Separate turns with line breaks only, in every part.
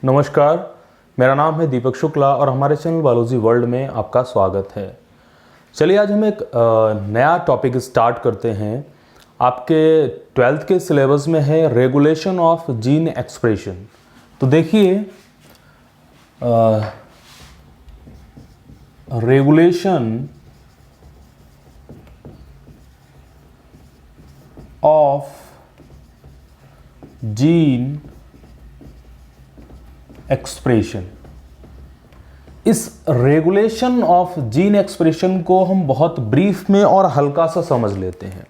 नमस्कार, मेरा नाम है दीपक शुक्ला और हमारे चैनल बायोलॉजी वर्ल्ड में आपका स्वागत है। चलिए आज हम एक नया टॉपिक स्टार्ट करते हैं। आपके 12th के सिलेबस में है रेगुलेशन ऑफ जीन एक्सप्रेशन। तो देखिए रेगुलेशन ऑफ जीन एक्सप्रेशन। इस रेगुलेशन ऑफ जीन एक्सप्रेशन को हम बहुत ब्रीफ में और हल्का सा समझ लेते हैं।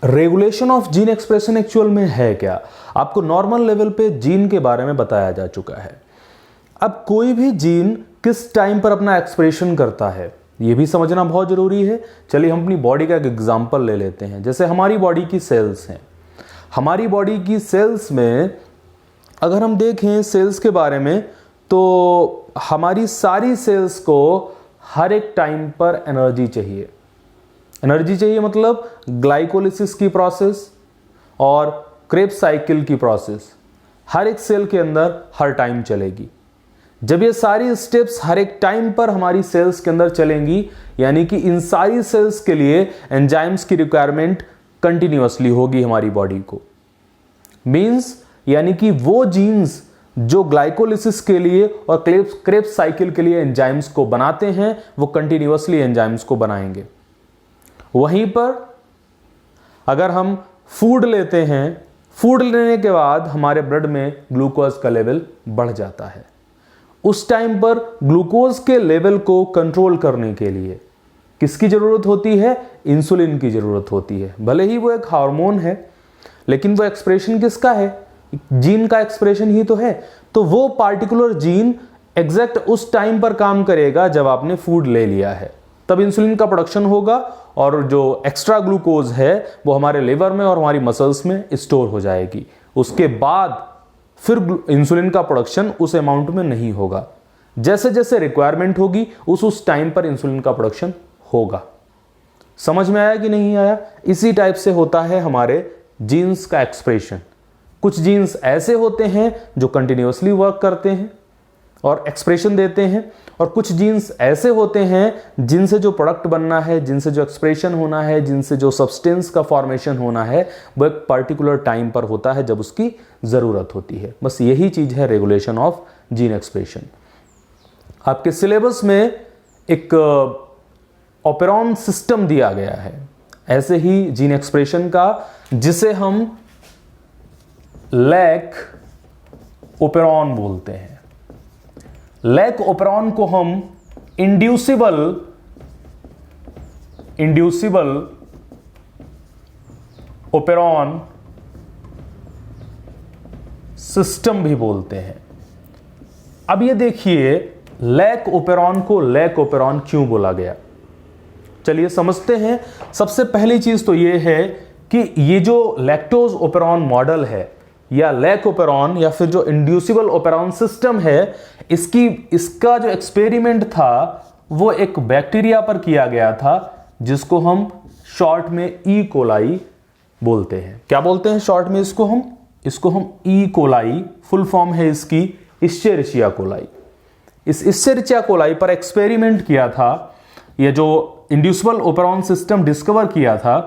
Regulation of gene expression actual में है क्या? आपको नॉर्मल लेवल पे जीन के बारे में बताया जा चुका है। अब कोई भी जीन किस टाइम पर अपना एक्सप्रेशन करता है यह भी समझना बहुत जरूरी है। चलिए हम अपनी बॉडी का एक एग्जांपल ले लेते हैं। जैसे हमारी बॉडी की सेल्स हैं। हमारी बॉडी की सेल्स में अगर हम देखें सेल्स के बारे में, तो हमारी सारी सेल्स को हर एक टाइम पर एनर्जी चाहिए। एनर्जी चाहिए मतलब ग्लाइकोलिसिस की प्रोसेस और क्रेब्स साइकिल की प्रोसेस हर एक सेल के अंदर हर टाइम चलेगी। जब ये सारी स्टेप्स हर एक टाइम पर हमारी सेल्स के अंदर चलेंगी, यानी कि इन सारी सेल्स के लिए एंजाइम्स की रिक्वायरमेंट कंटिन्यूअसली होगी हमारी बॉडी को। मींस यानी कि वो जीन्स जो ग्लाइकोलिसिस के लिए और क्रेब्स साइकिल के लिए एंजाइम्स को बनाते हैं, वो कंटिन्यूअसली एंजाइम्स को बनाएंगे। वहीं पर अगर हम फूड लेते हैं, फूड लेने के बाद हमारे ब्लड में ग्लूकोज का लेवल बढ़ जाता है। उस टाइम पर ग्लूकोज के लेवल को कंट्रोल करने के लिए किसकी जरूरत होती है? इंसुलिन की जरूरत होती है। भले ही वो एक हार्मोन है, लेकिन वो एक्सप्रेशन किसका है? जीन का एक्सप्रेशन ही तो है। तो वो पार्टिकुलर जीन एग्जैक्ट उस टाइम पर काम करेगा जब आपने फूड ले लिया है, तब इंसुलिन का प्रोडक्शन होगा और जो एक्स्ट्रा ग्लूकोज है वो हमारे लिवर में और हमारी मसल्स में स्टोर हो जाएगी। उसके बाद फिर इंसुलिन का प्रोडक्शन उस अमाउंट में नहीं होगा। जैसे जैसे रिक्वायरमेंट होगी उस टाइम पर इंसुलिन का प्रोडक्शन होगा। समझ में आया कि नहीं आया? इसी टाइप से होता है हमारे जीन्स का एक्सप्रेशन। कुछ जीन्स ऐसे होते हैं जो कंटिन्यूअसली वर्क करते हैं और एक्सप्रेशन देते हैं, और कुछ जीन्स ऐसे होते हैं जिनसे जो प्रोडक्ट बनना है, जिनसे जो एक्सप्रेशन होना है, जिनसे जो सब्सटेंस का फॉर्मेशन होना है, वो एक पर्टिकुलर टाइम पर होता है जब उसकी ज़रूरत होती है। बस यही चीज़ है रेगुलेशन ऑफ जीन एक्सप्रेशन। आपके सिलेबस में एक ऑपेरॉन सिस्टम दिया गया है ऐसे ही जीन एक्सप्रेशन का, जिसे हम लैक ओपेरॉन बोलते हैं। लैक ओपेरॉन को हम इंड्यूसिबल ओपेरॉन सिस्टम भी बोलते हैं। अब ये देखिए लैक ओपेरॉन को लैक ओपेरॉन क्यों बोला गया, चलिए समझते हैं। सबसे पहली चीज तो ये है कि ये जो लैक्टोज ओपेरॉन मॉडल है या लैक ओपेरॉन या फिर जो इंड्यूसिबल ओपेरॉन सिस्टम है, इसका जो एक्सपेरिमेंट था वो एक बैक्टीरिया पर किया गया था, जिसको हम शॉर्ट में ई कोलाई बोलते हैं। क्या बोलते हैं शॉर्ट में इसको हम ई कोलाई, फुल फॉर्म है इसकी इश्चेरिचिया कोलाई। इस इश्चेरिचिया कोलाई पर एक्सपेरिमेंट किया था। ये जो इंड्यूसिबल ओपेरॉन सिस्टम डिस्कवर किया था,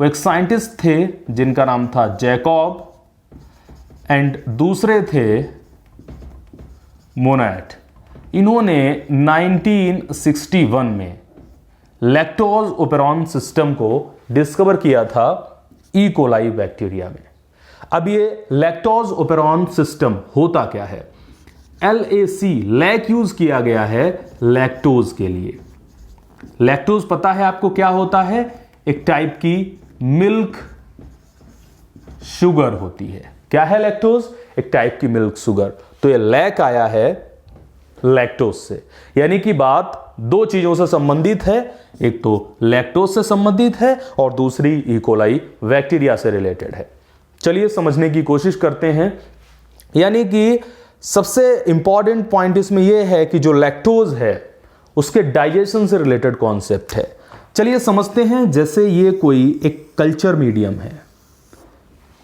वो एक साइंटिस्ट थे जिनका नाम था जैकब एंड दूसरे थे मोनेट। इन्होंने 1961 में लैक्टोज ओपेरॉन सिस्टम को डिस्कवर किया था ई कोलाई बैक्टीरिया में। अब ये लैक्टोज ओपेरॉन सिस्टम होता क्या है? LAC लैक यूज किया गया है लैक्टोज के लिए। लैक्टोज पता है आपको क्या होता है? एक टाइप की मिल्क शुगर होती है। क्या है लैक्टोज? एक टाइप की मिल्क शुगर। तो ये लैक आया है लैक्टोज से, यानी कि बात दो चीजों से संबंधित है। एक तो लैक्टोज से संबंधित है और दूसरी ई कोलाई बैक्टीरिया से रिलेटेड है। चलिए समझने की कोशिश करते हैं। यानी कि सबसे इंपॉर्टेंट पॉइंट इसमें यह है कि जो लैक्टोज है उसके डाइजेशन से रिलेटेड कॉन्सेप्ट है। चलिए समझते हैं। जैसे ये कोई एक कल्चर मीडियम है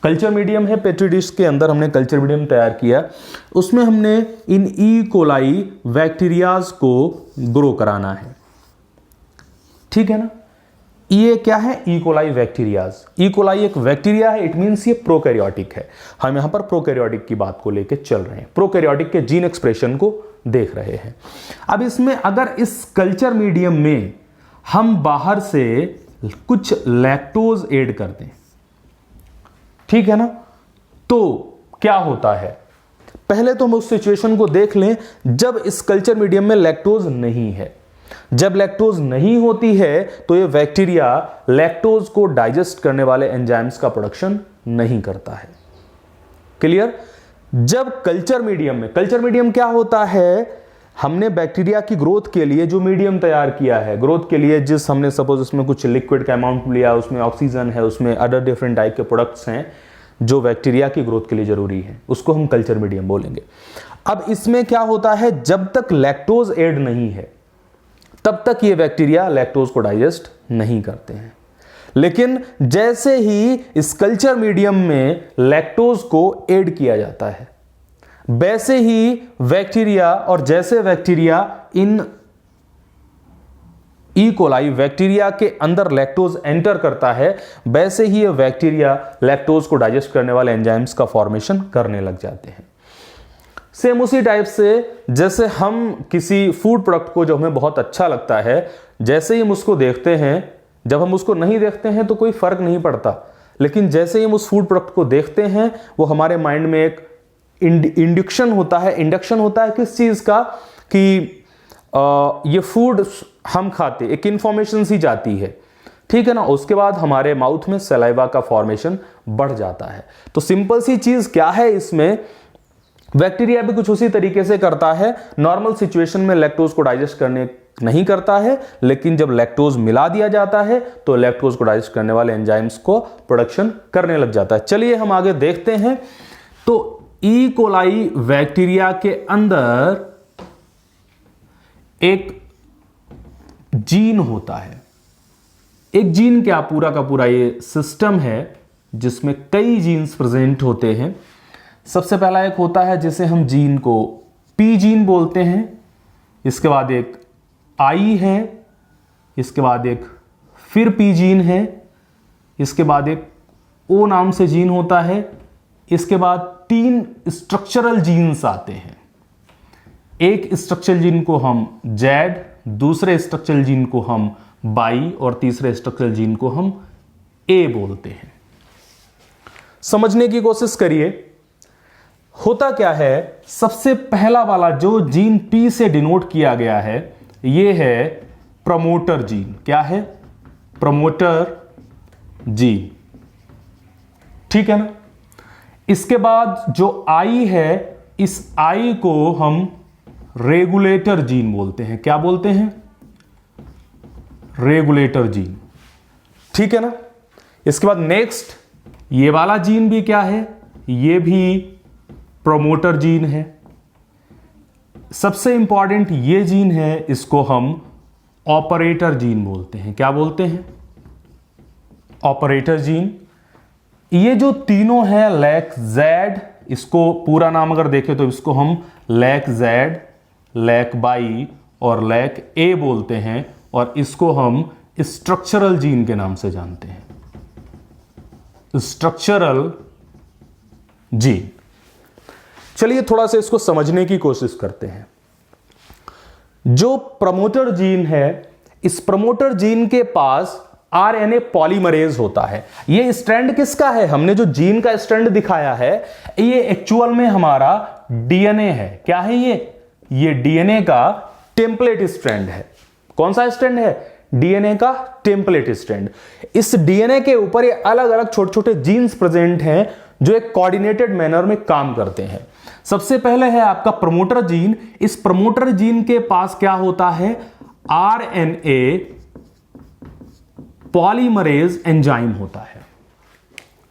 कल्चर मीडियम है, पेट्री डिश के अंदर हमने कल्चर मीडियम तैयार किया, उसमें हमने इन ई कोलाई बैक्टीरियाज को ग्रो कराना है। ठीक है ना। ये क्या है? E coli bacterias. E coli एक बैक्टीरिया है, इट मींस ये प्रोकैरियोटिक है। हम यहां पर प्रोकैरियोटिक की बात को लेकर चल रहे हैं, प्रोकैरियोटिक के जीन एक्सप्रेशन को देख रहे हैं। अब इसमें अगर इस कल्चर मीडियम में हम बाहर से कुछ लैक्टोज ऐड कर दें, ठीक है ना, तो क्या होता है? पहले तो हम उस सिचुएशन को देख लें जब इस कल्चर मीडियम में लैक्टोज नहीं है। जब लैक्टोज नहीं होती है तो ये बैक्टीरिया लैक्टोज को डाइजेस्ट करने वाले एंजाइम्स का प्रोडक्शन नहीं करता है। क्लियर? जब कल्चर मीडियम क्या होता है? हमने बैक्टीरिया की ग्रोथ के लिए जो मीडियम तैयार किया है, ग्रोथ के लिए जिस हमने सपोज उसमें कुछ लिक्विड का अमाउंट लिया, उसमें ऑक्सीजन है, उसमें अदर डिफरेंट टाइप के प्रोडक्ट्स हैं जो बैक्टीरिया की ग्रोथ के लिए जरूरी है, उसको हम कल्चर मीडियम बोलेंगे। अब इसमें क्या होता है? जब तक लैक्टोज ऐड नहीं है तब तक ये बैक्टीरिया लैक्टोज को डाइजेस्ट नहीं करते हैं। लेकिन जैसे ही इस कल्चर मीडियम में लैक्टोज को ऐड किया जाता है, वैसे ही बैक्टीरिया, और जैसे बैक्टीरिया इन ई कोलाई बैक्टीरिया के अंदर लैक्टोज एंटर करता है, वैसे ही ये बैक्टीरिया लैक्टोज को डाइजेस्ट करने वाले एंजाइम्स का फॉर्मेशन करने लग जाते हैं। सेम उसी टाइप से जैसे हम किसी फूड प्रोडक्ट को जो हमें बहुत अच्छा लगता है, जैसे ही हम उसको देखते हैं, जब हम उसको नहीं देखते हैं तो कोई फर्क नहीं पड़ता, लेकिन जैसे ही हम उस फूड प्रोडक्ट को देखते हैं वो हमारे माइंड में एक इंडक्शन होता है किस चीज का? कि ये फूड हम खाते, एक इंफॉर्मेशन सी जाती है, ठीक है ना। उसके बाद हमारे माउथ में सलाइवा का फॉर्मेशन बढ़ जाता है। तो सिंपल सी चीज क्या है, इसमें बैक्टीरिया भी कुछ उसी तरीके से करता है। नॉर्मल सिचुएशन में लैक्टोज को डाइजेस्ट करने नहीं करता है, लेकिन जब लैक्टोज मिला दिया जाता है तो लैक्टोज को डाइजेस्ट करने वाले एंजाइम्स को प्रोडक्शन करने लग जाता है। चलिए हम आगे देखते हैं। तो ई कोलाई बैक्टीरिया के अंदर एक जीन होता है। एक जीन क्या, पूरा का पूरा ये सिस्टम है जिसमें कई जीन्स प्रेजेंट होते हैं। सबसे पहला एक होता है जिसे हम जीन को पी जीन बोलते हैं, इसके बाद एक आई है, इसके बाद एक फिर पी जीन है, इसके बाद एक ओ नाम से जीन होता है, इसके बाद 3 स्ट्रक्चरल जीन्स आते हैं। एक स्ट्रक्चरल जीन को हम जेड, दूसरे स्ट्रक्चरल जीन को हम बाई और तीसरे स्ट्रक्चरल जीन को हम ए बोलते हैं। समझने की कोशिश करिए, होता क्या है? सबसे पहला वाला जो जीन पी से डिनोट किया गया है, ये है प्रमोटर जीन। क्या है? प्रमोटर जीन, ठीक है ना। इसके बाद जो आई है, इस आई को हम रेगुलेटर जीन बोलते हैं। क्या बोलते हैं? रेगुलेटर जीन, ठीक है ना। इसके बाद नेक्स्ट ये वाला जीन भी क्या है? ये भी प्रमोटर जीन है। सबसे इंपॉर्टेंट ये जीन है, इसको हम ऑपरेटर जीन बोलते हैं। क्या बोलते हैं? Operator gene. ये जो तीनों है लैक जेड, इसको पूरा नाम अगर देखें तो इसको हम लैक जेड, लैक बाई और लैक ए बोलते हैं, और इसको हम स्ट्रक्चरल जीन के नाम से जानते हैं। Structural gene. चलिए थोड़ा सा इसको समझने की कोशिश करते हैं। जो प्रमोटर जीन है, इस प्रमोटर जीन के पास आरएनए पॉलीमरेज होता है। ये स्ट्रैंड किसका है? हमने जो जीन का स्ट्रैंड दिखाया है, ये एक्चुअल में हमारा डीएनए है। क्या है ये डीएनए का टेम्पलेट स्ट्रैंड है। कौन सा स्ट्रैंड है? डीएनए का टेम्पलेट स्ट्रैंड। इस डीएनए के ऊपर ये अलग अलग छोटे छोटे जीन्स प्रेजेंट हैं जो एक कोऑर्डिनेटेड मैनर में काम करते हैं। सबसे पहले है आपका प्रमोटर जीन। इस प्रमोटर जीन के पास क्या होता है? आरएनए पॉलीमरेज एंजाइम होता है।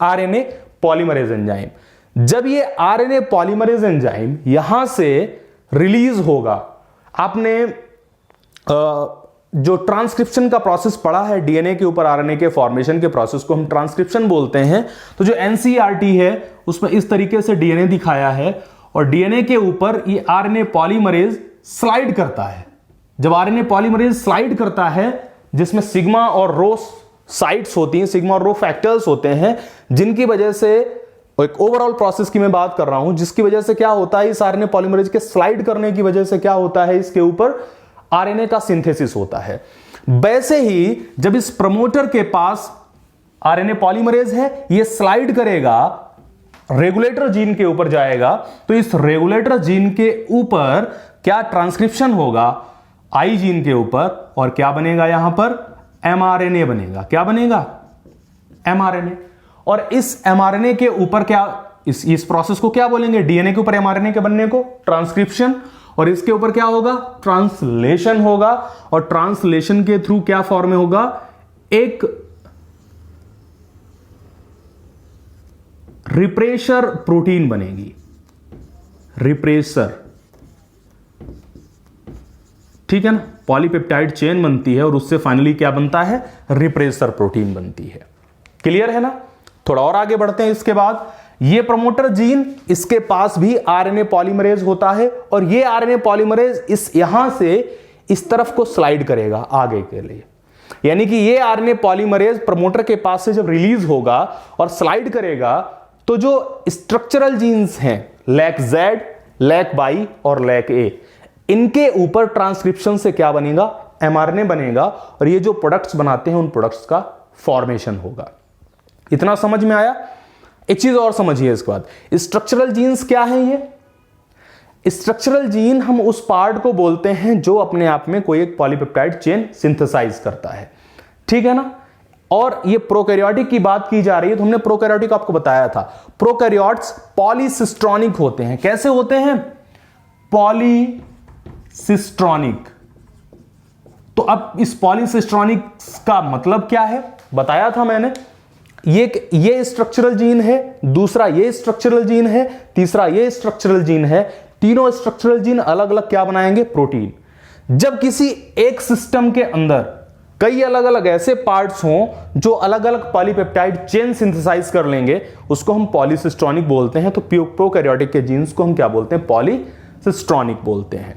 RNA polymerase enzyme. जब ये आरएनए पॉलीमरेज एंजाइम यहां से रिलीज होगा, आपने जो ट्रांसक्रिप्शन का प्रोसेस पढ़ा है डीएनए के ऊपर आरएनए के फॉर्मेशन के प्रोसेस को हम ट्रांसक्रिप्शन बोलते हैं। तो जो एनसीईआरटी है उसमें इस तरीके से डीएनए दिखाया है और डीएनए के ऊपर ये आरएनए पॉलीमरेज स्लाइड करता है। जब आरएनए पॉलीमरेज स्लाइड करता है जिसमें सिग्मा और रो साइट्स होती हैं, सिग्मा और रो फैक्टर्स होते हैं, जिनकी वजह से एक ओवरऑल प्रोसेस की मैं बात कर रहा हूं, जिसकी वजह से क्या होता है इस आरएनए पॉलीमरेज के स्लाइड करने की वजह से क्या होता है इसके ऊपर आरएनए का सिंथेसिस होता है। वैसे ही जब इस प्रमोटर के पास आरएनए पॉलीमरेज है, ये स्लाइड करेगा, रेगुलेटर जीन के ऊपर जाएगा, तो इस रेगुलेटर जीन के ऊपर क्या ट्रांसक्रिप्शन होगा आई जीन के ऊपर और क्या बनेगा यहां पर एमआरएनए बनेगा। क्या बनेगा एमआरएनए। और इस एमआरएनए के ऊपर क्या इस प्रोसेस को क्या बोलेंगे, डीएनए के ऊपर एमआरएनए के बनने को ट्रांसक्रिप्शन, और इसके ऊपर क्या होगा ट्रांसलेशन होगा, और ट्रांसलेशन के थ्रू क्या फॉर्म में होगा एक रिप्रेसर प्रोटीन बनेगी, रिप्रेसर, ठीक है ना, पॉलीपेप्टाइड चेन बनती है और उससे फाइनली क्या बनता है रिप्रेसर प्रोटीन बनती है। क्लियर है ना। थोड़ा और आगे बढ़ते हैं। इसके बाद ये प्रमोटर जीन, इसके पास भी आरएनए पॉलीमरेज होता है और ये आरएनए पॉलीमरेज इस यहां से इस तरफ को स्लाइड करेगा आगे के लिए, यानी कि ये आरएनए पॉलीमरेज प्रमोटर के पास से जब रिलीज होगा और स्लाइड करेगा तो जो स्ट्रक्चरल जीन्स हैं लैक जेड, लैक वाई और लैक ए, इनके ऊपर ट्रांसक्रिप्शन से क्या बनेगा एमआरएनए बनेगा और ये जो प्रोडक्ट्स बनाते हैं उन प्रोडक्ट्स का फॉर्मेशन होगा। इतना समझ में आया। एक चीज और समझिए इसके बाद, स्ट्रक्चरल जीन्स क्या है ये स्ट्रक्चरल जीन हम उस पार्ट को बोलते हैं जो अपने आप में कोई एक पॉलीपेप्टाइड चेन सिंथेसाइज करता है, ठीक है ना। और ये प्रोकैरियोटिक की बात की जा रही है तो हमने प्रोकैरियोटिक आपको बताया था, प्रोकैरियोट्स पॉलीसिस्ट्रॉनिक होते हैं। कैसे होते हैं पॉलीसिस्ट्रॉनिक। तो अब इस पॉलीसिस्ट्रॉनिक का मतलब क्या है बताया था मैंने, ये स्ट्रक्चरल जीन है, दूसरा ये स्ट्रक्चरल जीन है, तीसरा ये स्ट्रक्चरल जीन है। तीनों स्ट्रक्चरल जीन अलग अलग क्या बनाएंगे प्रोटीन। जब किसी एक सिस्टम के अंदर कई अलग अलग ऐसे पार्ट्स हों जो अलग अलग पॉलीपेप्टाइड चेन सिंथेसाइज कर लेंगे उसको हम पॉलीसिस्ट्रॉनिक बोलते हैं। तो प्रोकैरियोटिक के जीन्स को हम क्या बोलते हैं पॉलीसिस्ट्रॉनिक बोलते हैं।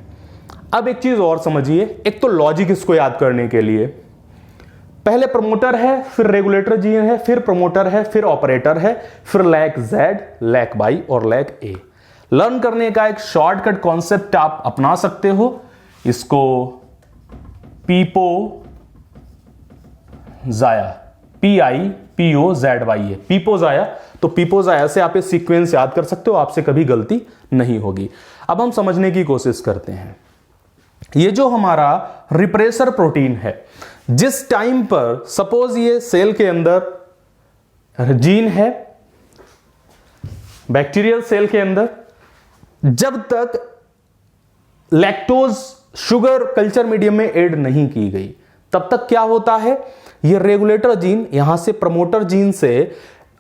अब एक चीज और समझिए, एक तो लॉजिक इसको याद करने के लिए, पहले प्रमोटर है, फिर रेगुलेटर जीन है, फिर प्रमोटर है, फिर ऑपरेटर है, फिर लैक जेड, लैक वाई और लैक ए। लर्न करने का एक शॉर्टकट कॉन्सेप्ट आप अपना सकते हो, इसको पीपो जाया, PIPOZY है, पीपोजाया। तो पीपोजाया से आप ये सीक्वेंस याद कर सकते हो, आपसे कभी गलती नहीं होगी। अब हम समझने की कोशिश करते हैं। ये जो हमारा रिप्रेसर प्रोटीन है, जिस टाइम पर सपोज ये सेल के अंदर जीन है, बैक्टीरियल सेल के अंदर, जब तक लैक्टोज शुगर कल्चर मीडियम में ऐड नहीं की गई तब तक क्या होता है, ये रेगुलेटर जीन यहां से प्रमोटर जीन से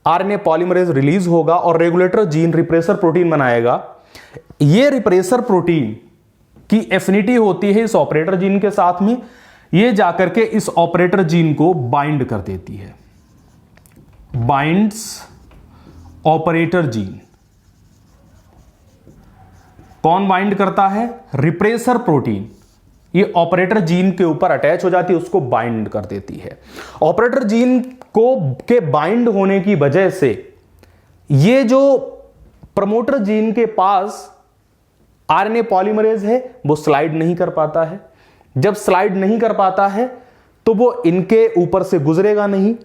आरएनए पॉलीमरेज रिलीज होगा और रेगुलेटर जीन रिप्रेसर प्रोटीन बनाएगा। ये रिप्रेसर प्रोटीन की एफिनिटी होती है इस ऑपरेटर जीन के साथ में, ये जाकर के इस ऑपरेटर जीन को बाइंड कर देती है, बाइंड्स ऑपरेटर जीन। कौन बाइंड करता है रिप्रेसर प्रोटीन, ये ऑपरेटर जीन के ऊपर अटैच हो जाती है, उसको बाइंड कर देती है। ऑपरेटर जीन को के बाइंड होने की वजह से ये जो प्रमोटर जीन के पास आरएनए पॉलीमरेज है वो स्लाइड नहीं कर पाता है। जब स्लाइड नहीं कर पाता है तो वो इनके ऊपर से गुजरेगा नहीं,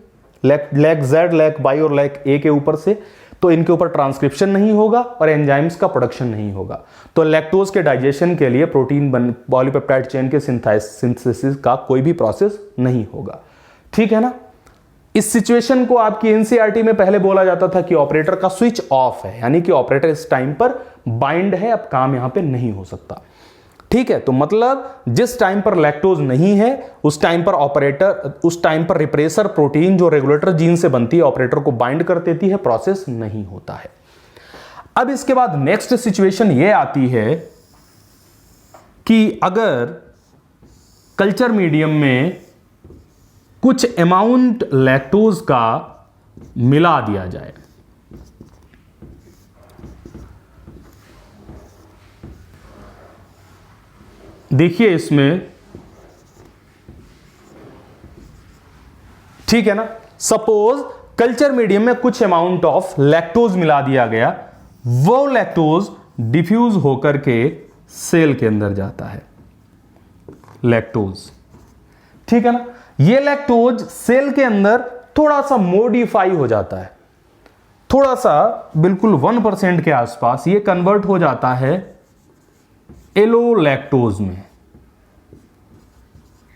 लैक जेड, लैक वाई और लैक ए के ऊपर से, तो इनके ऊपर ट्रांसक्रिप्शन नहीं होगा और एंजाइम्स का प्रोडक्शन नहीं होगा। तो लैक्टोज के डाइजेशन के लिए प्रोटीन पॉलीपेप्टाइड चेन के सिंथेसिस का कोई भी प्रोसेस नहीं होगा, ठीक है ना। इस सिचुएशन को आपकी एनसीईआरटी में पहले बोला जाता था कि ऑपरेटर का स्विच ऑफ है, यानी कि ऑपरेटर इस टाइम पर बाइंड है, अब काम यहां पे नहीं हो सकता, ठीक है। तो मतलब जिस टाइम पर लैक्टोज नहीं है उस टाइम पर रिप्रेसर प्रोटीन जो रेगुलेटर जीन से बनती है ऑपरेटर को बाइंड कर देती है, प्रोसेस नहीं होता है। अब इसके बाद नेक्स्ट सिचुएशन ये आती है कि अगर कल्चर मीडियम में कुछ अमाउंट लैक्टोज का मिला दिया जाए। देखिए इसमें, ठीक है ना, सपोज कल्चर मीडियम में कुछ अमाउंट ऑफ लैक्टोज मिला दिया गया, वो लैक्टोज डिफ्यूज होकर के सेल के अंदर जाता है, लैक्टोज, ठीक है ना। ये लैक्टोज सेल के अंदर थोड़ा सा मॉडिफाई हो जाता है, थोड़ा सा, बिल्कुल 1% के आसपास ये कन्वर्ट हो जाता है एलोलैक्टोज में।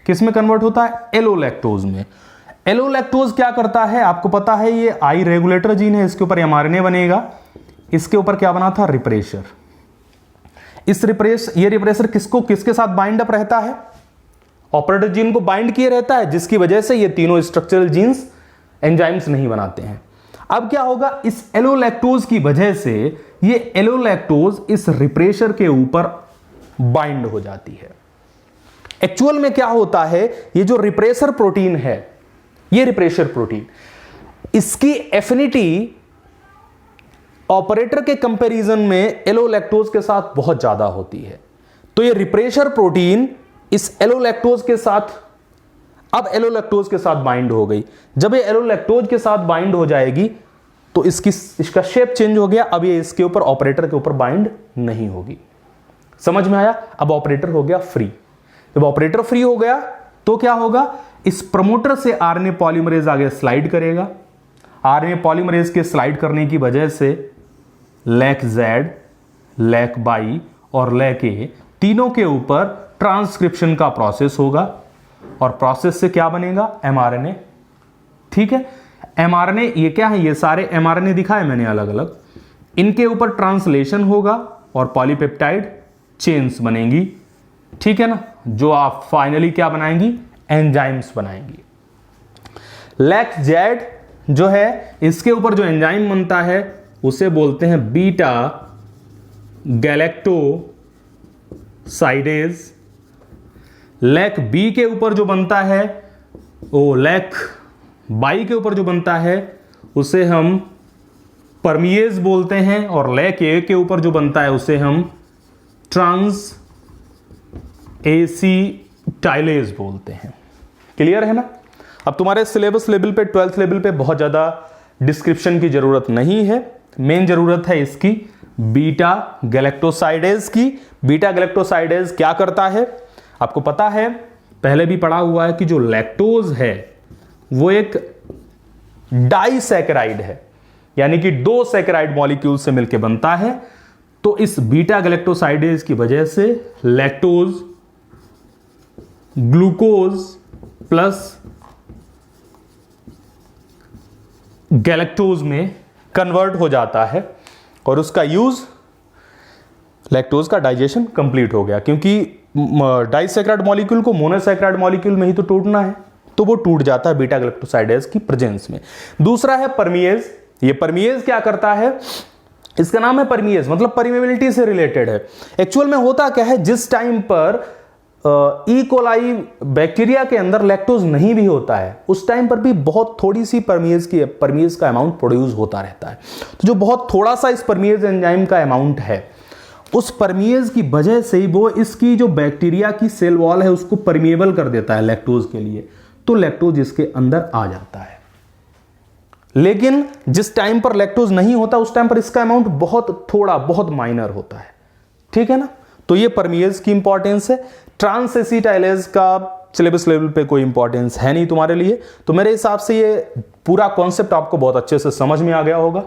किस में कन्वर्ट होता है? एलोलैक्टोज में। एलोलैक्टोज क्या करता है आपको पता है, ये आई रेगुलेटर जीन है, इसके ऊपर एमआरएनए बनेगा, इसके ऊपर क्या बना था? रिप्रेशर। ये रिप्रेशर किसके साथ बाइंड अप रहता है? ऑपरेटर जीन को बाइंड किए रहता है, जिसकी वजह से ये तीनों स्ट्रक्चरल जीन्स एंजाइम्स नहीं बनाते हैं। अब क्या होगा, इस एलोलैक्टोज की वजह से ये एलोलैक्टोज इस रिप्रेशर के ऊपर बाइंड हो जाती है। एक्चुअल में क्या होता है, ये जो रिप्रेशर प्रोटीन है, ये रिप्रेशर प्रोटीन, इसकी एफिनिटी ऑपरेटर के कंपैरिजन में एलोलैक्टोज के साथ बहुत ज्यादा होती है। तो ये रिप्रेशर प्रोटीन इस एलोलैक्टोज के साथ, अब एलोलैक्टोज के साथ बाइंड हो गई। जब ये एलोलैक्टोज के साथ बाइंड हो जाएगी तो इसका शेप चेंज हो गया, अब ये इसके ऊपर, ऑपरेटर के ऊपर बाइंड नहीं होगी। समझ में आया? अब ऑपरेटर हो गया फ्री। जब ऑपरेटर फ्री हो गया तो क्या होगा, इस प्रमोटर से आरएनए पॉलीमरेज आगे स्लाइड करेगा। आरएनए पॉलीमरेज के स्लाइड करने की वजह से लैक जेड, लैक बाई और लैक ए तीनों के ऊपर ट्रांसक्रिप्शन का प्रोसेस होगा, और प्रोसेस से क्या बनेगा? एमआरएनए। ठीक है, एमआरएनए ये क्या है? ये सारे एमआरएनए दिखाए मैंने अलग अलग, इनके ऊपर ट्रांसलेशन होगा और पॉलीपेप्टाइड चेन्स बनेंगी, ठीक है ना, जो आप फाइनली क्या बनाएंगी? एंजाइम्स बनाएंगी। लैक जेड जो है, इसके ऊपर जो एंजाइम बनता है उसे बोलते हैं बीटा गैलेक्टोसाइडेज। लैक बी के ऊपर जो बनता है, वो लैक बाई के ऊपर जो बनता है उसे हम परमिएज बोलते हैं, और लैक ए के ऊपर जो बनता है उसे हम ट्रांस एसीटाइलेज बोलते हैं। क्लियर है ना? अब तुम्हारे सिलेबस लेवल पे, 12th लेवल पे बहुत ज्यादा डिस्क्रिप्शन की जरूरत नहीं है, मेन जरूरत है इसकी बीटा गैलेक्टोसाइडेज की। बीटा गैलेक्टोसाइडेज क्या करता है आपको पता है, पहले भी पढ़ा हुआ है कि जो लैक्टोज है वो एक डाइसैकेराइड है, यानी कि 2 सैकेराइड मॉलिक्यूल से मिलकर बनता है। तो इस बीटा गैलेक्टोसाइडेज की वजह से लैक्टोज ग्लूकोज प्लस गैलेक्टोज में कन्वर्ट हो जाता है, और उसका यूज, लैक्टोज का डाइजेशन कंप्लीट हो गया, क्योंकि डाइसैकेराइड मॉलिक्यूल को मोनोसैकेराइड मॉलिक्यूल में ही तो टूटना है, तो वो टूट जाता है बीटा गैलेक्टोसाइडेज की प्रेजेंस में। दूसरा है परमिएज। ये परमिएज क्या करता है, इसका नाम है परमिएज, मतलब परमिएबिलिटी से रिलेटेड है। एक्चुअल में होता क्या है, जिस टाइम पर ई कोलाई बैक्टीरिया के अंदर लैक्टोज नहीं भी होता है, उस टाइम पर भी बहुत थोड़ी सी परमिएज का अमाउंट प्रोड्यूस होता रहता है। तो जो बहुत थोड़ा सा इस परमिएज एंजाइम का अमाउंट है, उस परमिएज की वजह से ही वो इसकी जो बैक्टीरिया की सेल वॉल है उसको परमिएबल कर देता है लैक्टोज के लिए, तो लैक्टोज इसके अंदर आ जाता है। लेकिन जिस टाइम पर लैक्टोज नहीं होता उस टाइम पर इसका अमाउंट बहुत थोड़ा, बहुत माइनर होता है, ठीक है ना। तो ये परमिएज की इंपॉर्टेंस है। ट्रांस एसीटाइलेज का सिलेबस लेवल पे कोई इंपॉर्टेंस है नहीं तुम्हारे लिए, तो मेरे हिसाब से ये पूरा कॉन्सेप्ट आपको बहुत अच्छे से समझ में आ गया होगा।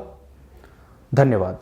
धन्यवाद।